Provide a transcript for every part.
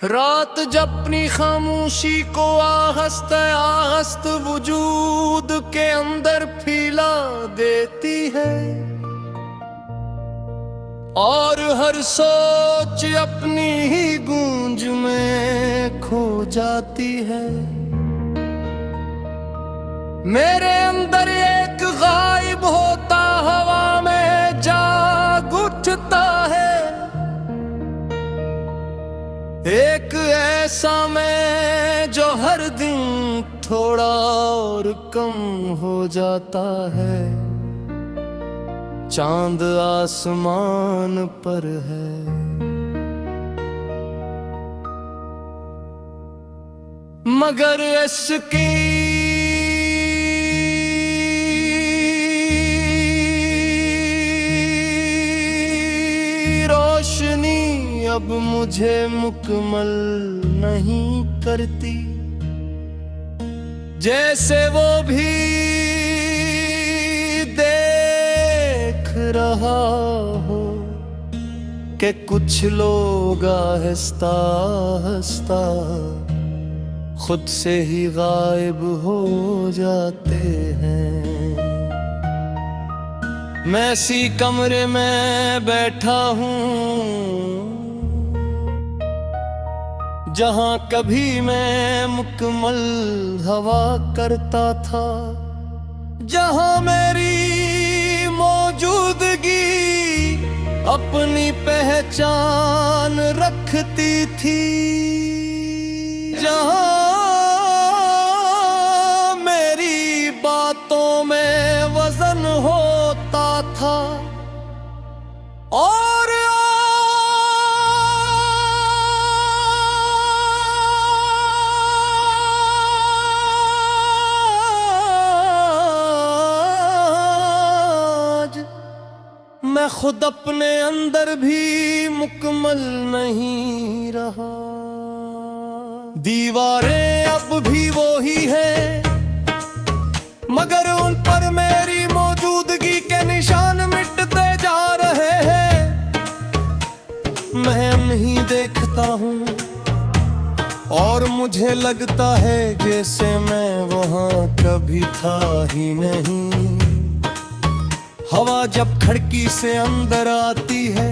रात जब अपनी खामोशी को आहस्त वजूद के अंदर फैला देती है और हर सोच अपनी ही गूंज में खो जाती है। मेरे अंदर एक गायब होता हवा में जाग उठता है, एक ऐसा मैं जो हर दिन थोड़ा और कम हो जाता है। चांद आसमान पर है, मगर इसकी रोशनी अब मुझे मुकम्मल नहीं करती। जैसे वो भी देख रहा हो कि कुछ लोग आहिस्ता आहिस्ता खुद से ही गायब हो जाते हैं। मैं इसी कमरे में बैठा हूँ जहाँ कभी मैं मुकम्मल हवा करता था, जहाँ मेरी मौजूदगी अपनी पहचान रखती थी, जहाँ मेरी बातों में वजन होता था और मैं खुद अपने अंदर भी मुकम्मल नहीं रहा। दीवारें अब भी वो ही है, मगर उन पर मेरी मौजूदगी के निशान मिटते जा रहे हैं। मैं नहीं देखता हूँ और मुझे लगता है जैसे मैं वहाँ कभी था ही नहीं। हवा जब खिड़की से अंदर आती है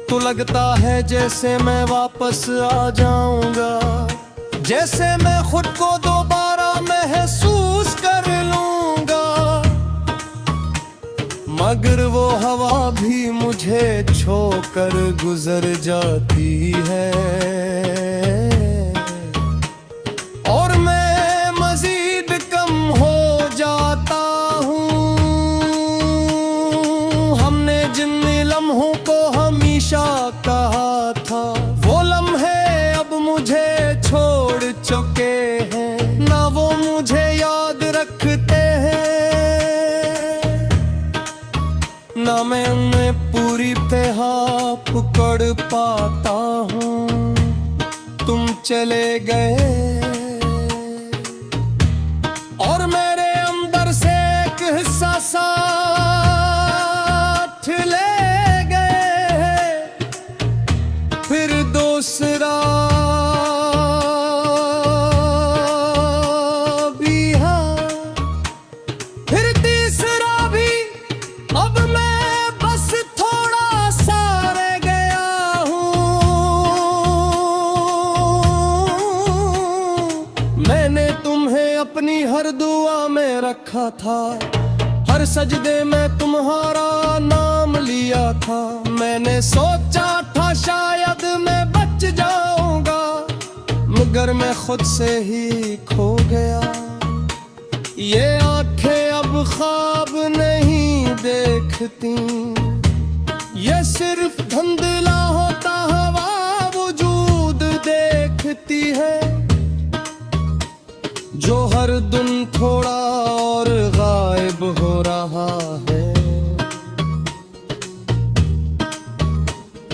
तो लगता है जैसे मैं वापस आ जाऊंगा, जैसे मैं खुद को दोबारा महसूस कर लूंगा। मगर वो हवा भी मुझे छोड़कर गुजर जाती है और मैं मजीद कम हो जाता हूँ। हमने जिन लम्हों को हमेशा कहा था, वो लम्हे अब मुझे छोड़ चुके हैं, ना वो मुझे याद रखते हैं, ना मैं उन्हें पूरी तरह पकड़ पाता हूँ। तुम चले गए और मेरे अंदर से एक हिस्सा साथ ले गए, फिर दूसरा भी, हाँ फिर तीसरा भी। अब मैं बस थोड़ा सा रह गया हूँ। मैंने तुम्हें अपनी हर दुआ में रखा था, हर सजदे में तुम्हारा नाम लिया था। मैंने सोचा था शायद मैं बच जाऊंगा, मगर मैं खुद से ही खो गया। ये आंखें अब ख्वाब नहीं देखती, ये सिर्फ धुंधला होता हवा वजूद देखती है, जो हर दिन थोड़ा और गायब हो रहा है।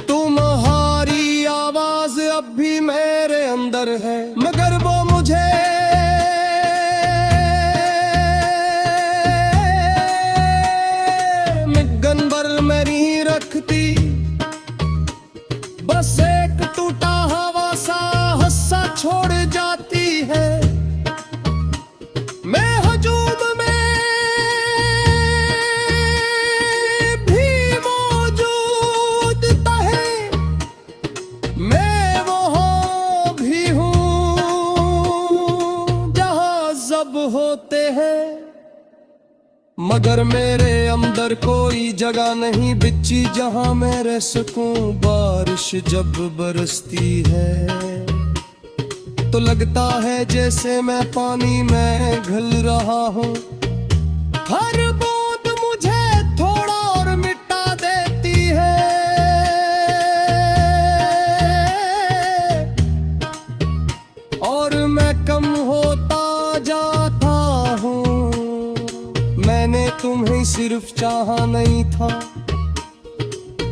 तुम्हारी आवाज अब भी मेरे अंदर है, मगर वो मुझे गन भर में नहीं रखती। बस एक टूटा छोड़ जाती है। मैं हजूम में भी मौजूद है, मैं वहां भी हूँ जहां सब होते हैं। मगर मेरे अंदर कोई जगह नहीं बिची जहां मेरे सुकून। बारिश जब बरसती है तो लगता है जैसे मैं पानी में घुल रहा हूँ। हर बूंद मुझे थोड़ा और मिटा देती है। और मैं कम होता जाता हूँ। मैंने तुम्हें सिर्फ चाहा नहीं था,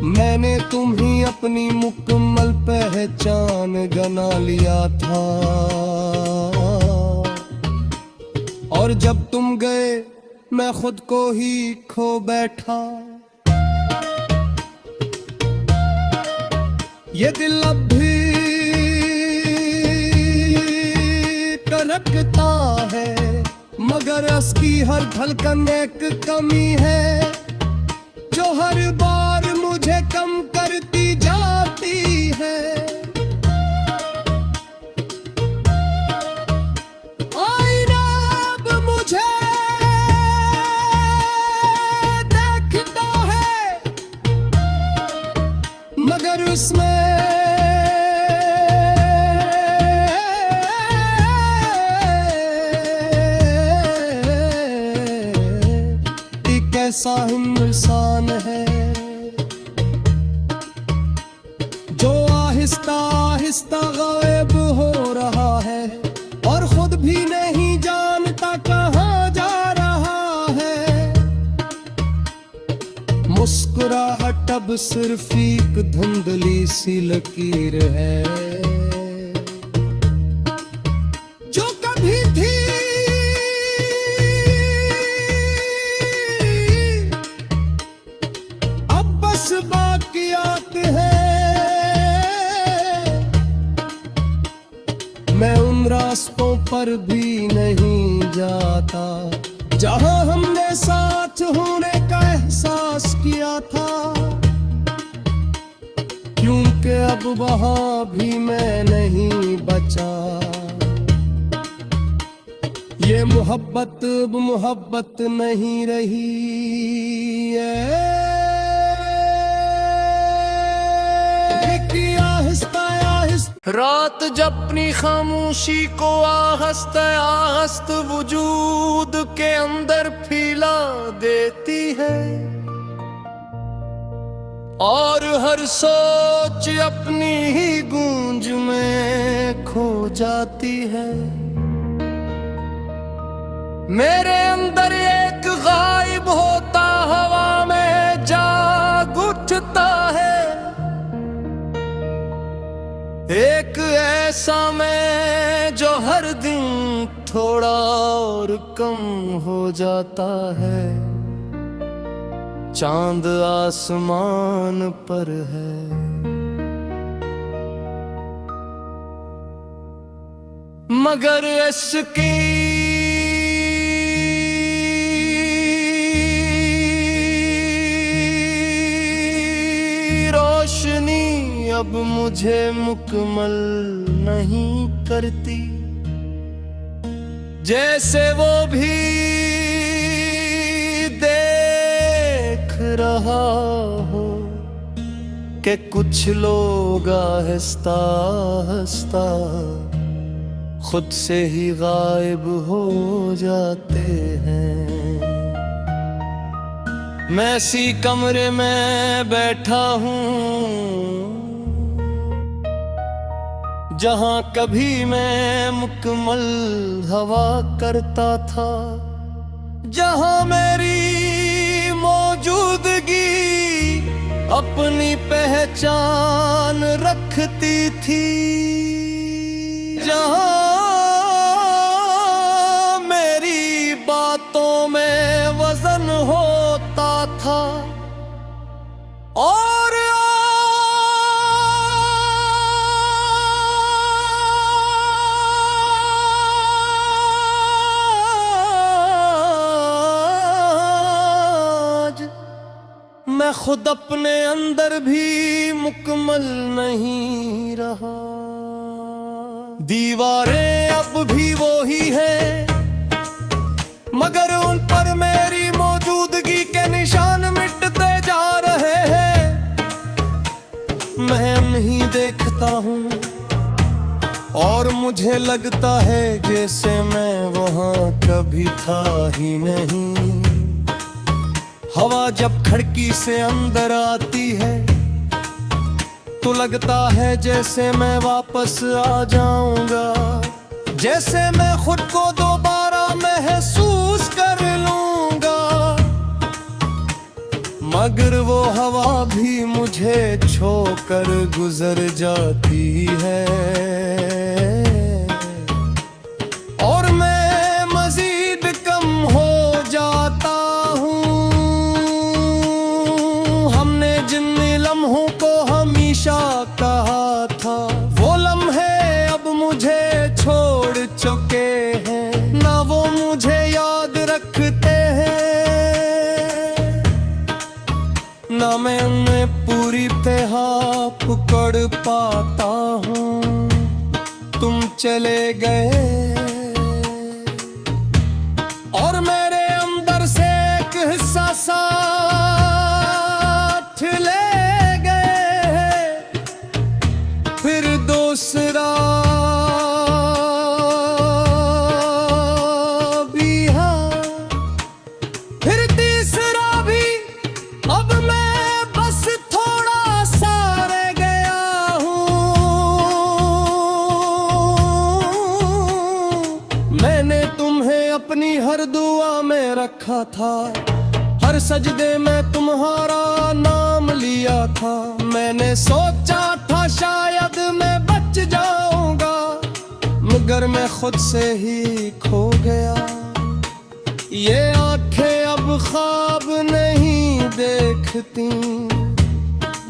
मैंने तुम्हें अपनी मुकम्मल पहचान बना लिया था। और जब तुम गए मैं खुद को ही खो बैठा। ये दिल अब भी धड़कता है, मगर इसकी हर धड़कन एक कमी है जो हर बार मुझे कम करती जाती है। आईना अब मुझे देखता है, मगर उसमें ऐसा इंसान है जो आहिस्ता आहिस्ता गायब हो रहा है और खुद भी नहीं जानता कहाँ जा रहा है। मुस्कुराहट अब सिर्फ एक धुंधली सी लकीर है जो कभी थी बाकियात है। मैं उन रास्तों पर भी नहीं जाता जहां हमने साथ होने का एहसास किया था, क्योंकि अब वहां भी मैं नहीं बचा। ये मोहब्बत अब मोहब्बत नहीं रही है। रात जब अपनी खामोशी को आहस्त आहस्त वजूद के अंदर फैला देती है और हर सोच अपनी ही गूंज में खो जाती है। मेरे अंदर एक गायब होता हवा में जाग उठता है, एक ऐसा मैं जो हर दिन थोड़ा और कम हो जाता है। चांद आसमान पर है, मगर इसकी रोशनी अब मुझे मुकम्मल नहीं करती। जैसे वो भी देख रहा हो कि कुछ लोग आहिस्ता आहिस्ता खुद से ही गायब हो जाते हैं। मैं इसी कमरे में बैठा हूँ जहाँ कभी मैं मुकम्मल हवा करता था, जहाँ मेरी मौजूदगी अपनी पहचान रखती थी, जहाँ मेरी बातों में वजन होता था और मैं खुद अपने अंदर भी मुकम्मल नहीं रहा। दीवारें अब भी वो ही है, मगर उन पर मेरी मौजूदगी के निशान मिटते जा रहे हैं। मैं नहीं देखता हूँ और मुझे लगता है जैसे मैं वहाँ कभी था ही नहीं। हवा जब खिड़की से अंदर आती है तो लगता है जैसे मैं वापस आ जाऊंगा, जैसे मैं खुद को दोबारा महसूस कर लूंगा। मगर वो हवा भी मुझे छोड़कर गुजर जाती है और मैं मजीद कम हो जाता हूँ। हमने जिन लम्हों को हमेशा कहा था, वो लम्हे अब मुझे छोड़ चुके हैं, ना वो मुझे याद रखते हैं, ना मैं उन्हें पूरी तरह पकड़ पाता हूँ। तुम चले गए और मेरे अंदर से एक हिस्सा साथ ले गए, फिर दूसरा भी, हाँ फिर तीसरा भी। अब मैं बस थोड़ा सा रह गया हूँ। मैंने तुम्हें अपनी हर दुआ में रखा था, हर सजदे में तुम्हारा नाम लिया था। मैंने सोचा था शायद मैं बच जाऊंगा, मगर मैं खुद से ही खो गया। ये आंखें अब ख्वाब नहीं देखती,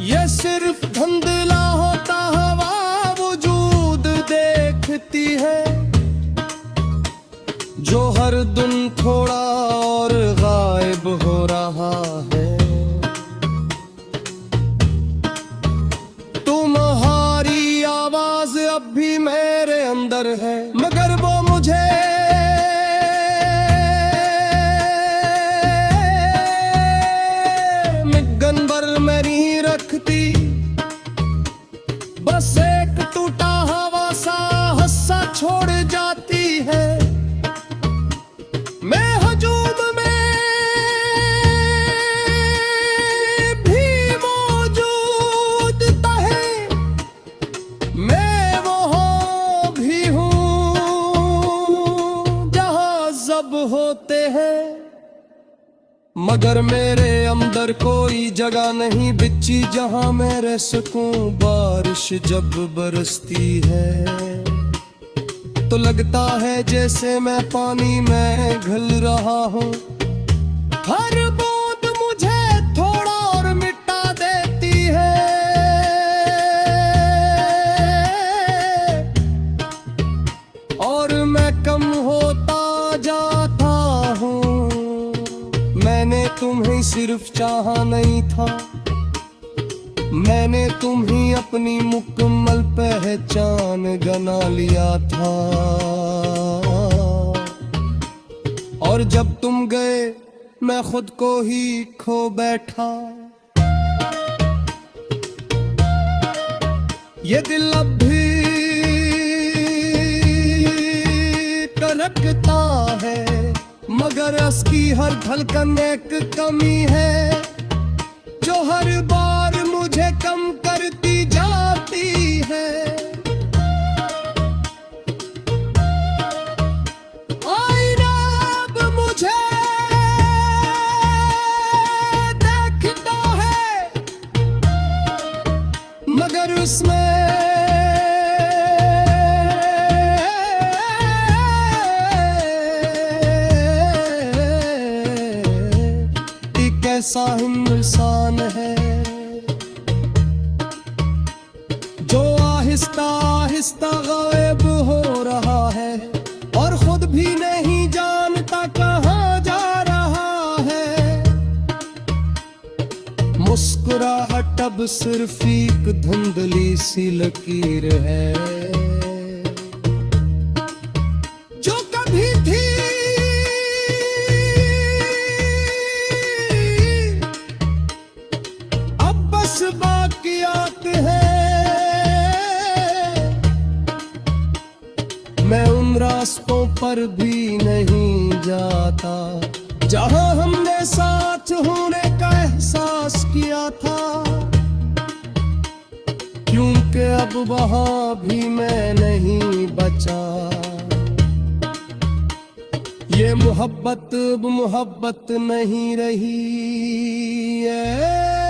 ये सिर्फ धुंधला होता हवा वजूद देखती है, जो हर दिन थोड़ा और गायब हो रहा है। तुम्हारी आवाज अब भी मेरे अंदर है, मगर वो मुझे मिगन भर में नहीं रखती। बस एक टूटा हवा सा हिस्सा छोड़ जाती है। मैं हजूम में भी मौजूद है, मैं वो भी हूँ जहाँ जब होते हैं, मगर मेरे अंदर कोई जगह नहीं बिची जहाँ मेरे सुकून। बारिश जब बरसती है तो लगता है जैसे मैं पानी में घुल रहा हूँ। हर बूंद मुझे थोड़ा और मिटा देती है और मैं कम होता जाता हूँ। मैंने तुम्हें सिर्फ चाहा नहीं था, मैंने तुम्हें अपनी मुकम्मल पहचान बना लिया था। और जब तुम गए मैं खुद को ही खो बैठा। ये दिल अब भी धड़कता है, मगर इसकी हर धड़कन एक कमी है, जो हर बार मुझे कम करती जाती है। आईना अब मुझे देखता है, मगर उसमें एक ऐसा इंसान है जो आहिस्ता आहिस्ता गायब हो रहा है और खुद भी नहीं जानता कहाँ जा रहा है। मुस्कुराहट अब सिर्फ एक धुंधली सी लकीर है जो कभी थी अब बस बाकियात है। मैं उन रास्तों पर भी नहीं जाता जहां हमने साथ होने का एहसास किया था, क्योंकि अब वहां भी मैं नहीं बचा। ये मोहब्बत अब मोहब्बत नहीं रही है।